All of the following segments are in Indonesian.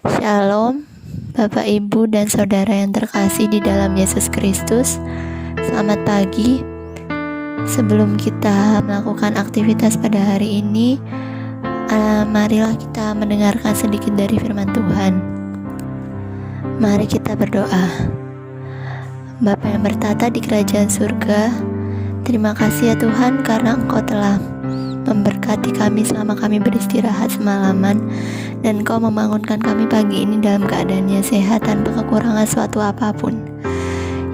Shalom, Bapak, Ibu, dan Saudara yang terkasih di dalam Yesus Kristus. Selamat pagi. Sebelum kita melakukan aktivitas pada hari ini, marilah kita mendengarkan sedikit dari firman Tuhan. Mari kita berdoa. Bapa yang bertata di kerajaan surga, terima kasih ya Tuhan karena Engkau telah memberkati kami selama kami beristirahat semalaman, dan Engkau membangunkan kami pagi ini dalam keadaannya sehat tanpa kekurangan suatu apapun.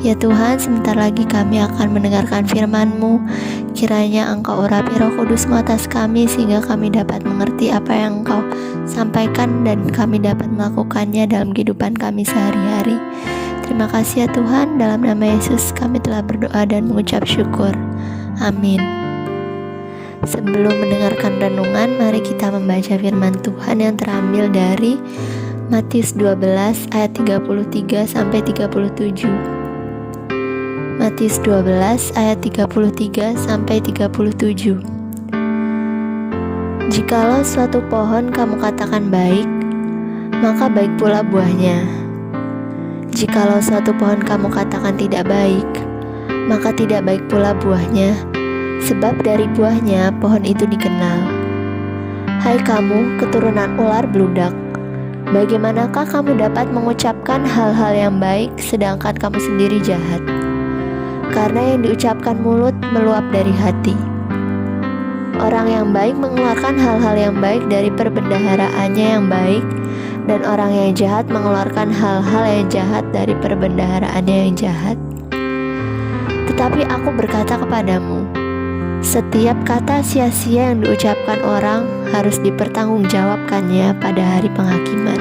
Ya Tuhan, sebentar lagi kami akan mendengarkan firman-Mu. Kiranya Engkau urapi Roh Kudus-Mu atas kami sehingga kami dapat mengerti apa yang Engkau sampaikan dan kami dapat melakukannya dalam kehidupan kami sehari-hari. Terima kasih ya Tuhan, dalam nama Yesus kami telah berdoa dan mengucap syukur. Amin. Sebelum mendengarkan renungan, mari kita membaca firman Tuhan yang terambil dari Matius 12 ayat 33 sampai 37. Matius 12 ayat 33 sampai 37. Jikalau suatu pohon kamu katakan baik, maka baik pula buahnya. Jikalau suatu pohon kamu katakan tidak baik, maka tidak baik pula buahnya. Sebab dari buahnya pohon itu dikenal. Hai kamu, keturunan ular beludak, bagaimanakah kamu dapat mengucapkan hal-hal yang baik sedangkan kamu sendiri jahat? Karena yang diucapkan mulut meluap dari hati. Orang yang baik mengeluarkan hal-hal yang baik dari perbendaharaannya yang baik, dan orang yang jahat mengeluarkan hal-hal yang jahat dari perbendaharaannya yang jahat. Tetapi aku berkata kepadamu, setiap kata sia-sia yang diucapkan orang harus dipertanggungjawabkannya pada hari penghakiman.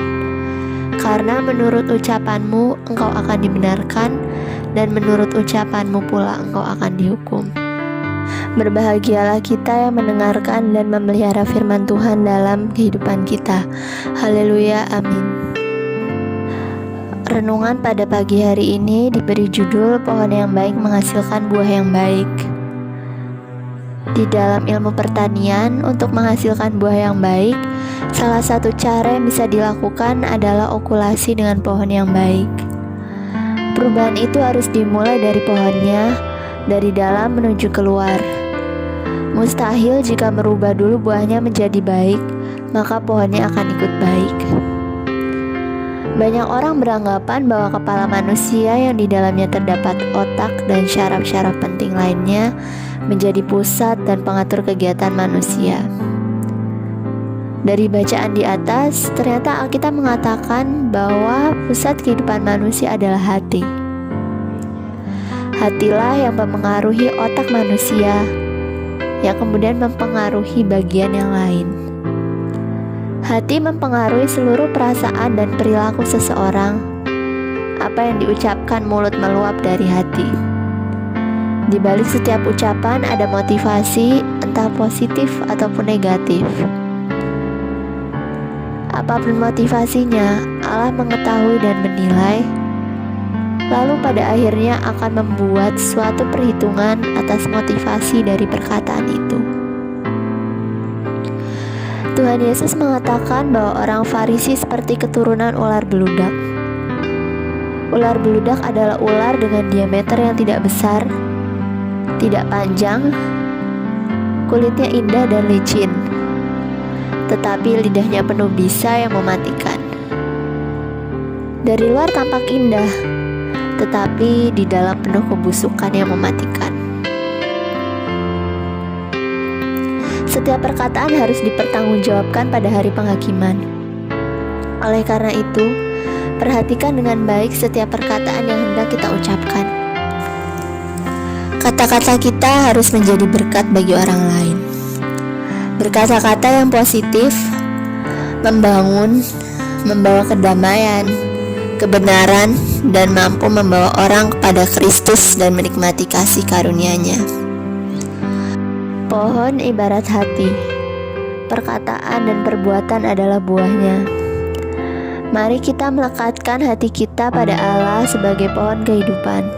Karena menurut ucapanmu engkau akan dibenarkan, dan menurut ucapanmu pula engkau akan dihukum. Berbahagialah kita yang mendengarkan dan memelihara firman Tuhan dalam kehidupan kita. Haleluya, amin. Renungan pada pagi hari ini diberi judul Pohon yang baik menghasilkan buah yang baik. Di dalam ilmu pertanian, untuk menghasilkan buah yang baik, salah satu cara yang bisa dilakukan adalah okulasi dengan pohon yang baik. Perubahan itu harus dimulai dari pohonnya, dari dalam menuju keluar. Mustahil jika merubah dulu buahnya menjadi baik, maka pohonnya akan ikut baik. Banyak orang beranggapan bahwa kepala manusia yang di dalamnya terdapat otak dan syaraf-syaraf penting lainnya menjadi pusat dan pengatur kegiatan manusia. Dari bacaan di atas, ternyata Alkitab mengatakan bahwa pusat kehidupan manusia adalah hati. Hatilah yang mempengaruhi otak manusia, yang kemudian mempengaruhi bagian yang lain. Hati mempengaruhi seluruh perasaan dan perilaku seseorang. Apa yang diucapkan mulut meluap dari hati. Di balik setiap ucapan ada motivasi, entah positif ataupun negatif. Apapun motivasinya, Allah mengetahui dan menilai, lalu pada akhirnya akan membuat suatu perhitungan atas motivasi dari perkataan itu. Tuhan Yesus mengatakan bahwa orang Farisi seperti keturunan ular beludak. Ular beludak adalah ular dengan diameter yang tidak besar, tidak panjang, kulitnya indah dan licin, tetapi lidahnya penuh bisa yang mematikan. Dari luar tampak indah, tetapi di dalam penuh kebusukan yang mematikan. Setiap perkataan harus dipertanggungjawabkan pada hari penghakiman. Oleh karena itu, perhatikan dengan baik setiap perkataan yang hendak kita ucapkan. Kata-kata kita harus menjadi berkat bagi orang lain. Berkata-kata yang positif, membangun, membawa kedamaian, kebenaran, dan mampu membawa orang kepada Kristus dan menikmati kasih karunia-Nya. Pohon ibarat hati. Perkataan dan perbuatan adalah buahnya. Mari kita melekatkan hati kita pada Allah sebagai pohon kehidupan.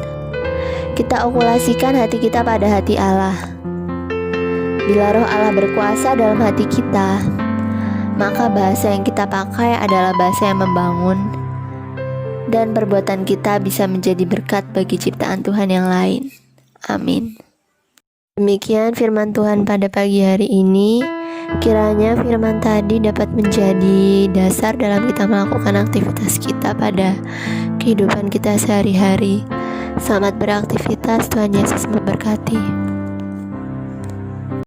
Kita okulasikan hati kita pada hati Allah. Bila roh Allah berkuasa dalam hati kita, maka bahasa yang kita pakai adalah bahasa yang membangun, dan perbuatan kita bisa menjadi berkat bagi ciptaan Tuhan yang lain. Amin. Demikian firman Tuhan pada pagi hari ini. Kiranya firman tadi dapat menjadi dasar dalam kita melakukan aktivitas kita pada kehidupan kita sehari-hari. Selamat beraktivitas, Tuhan Yesus memberkati.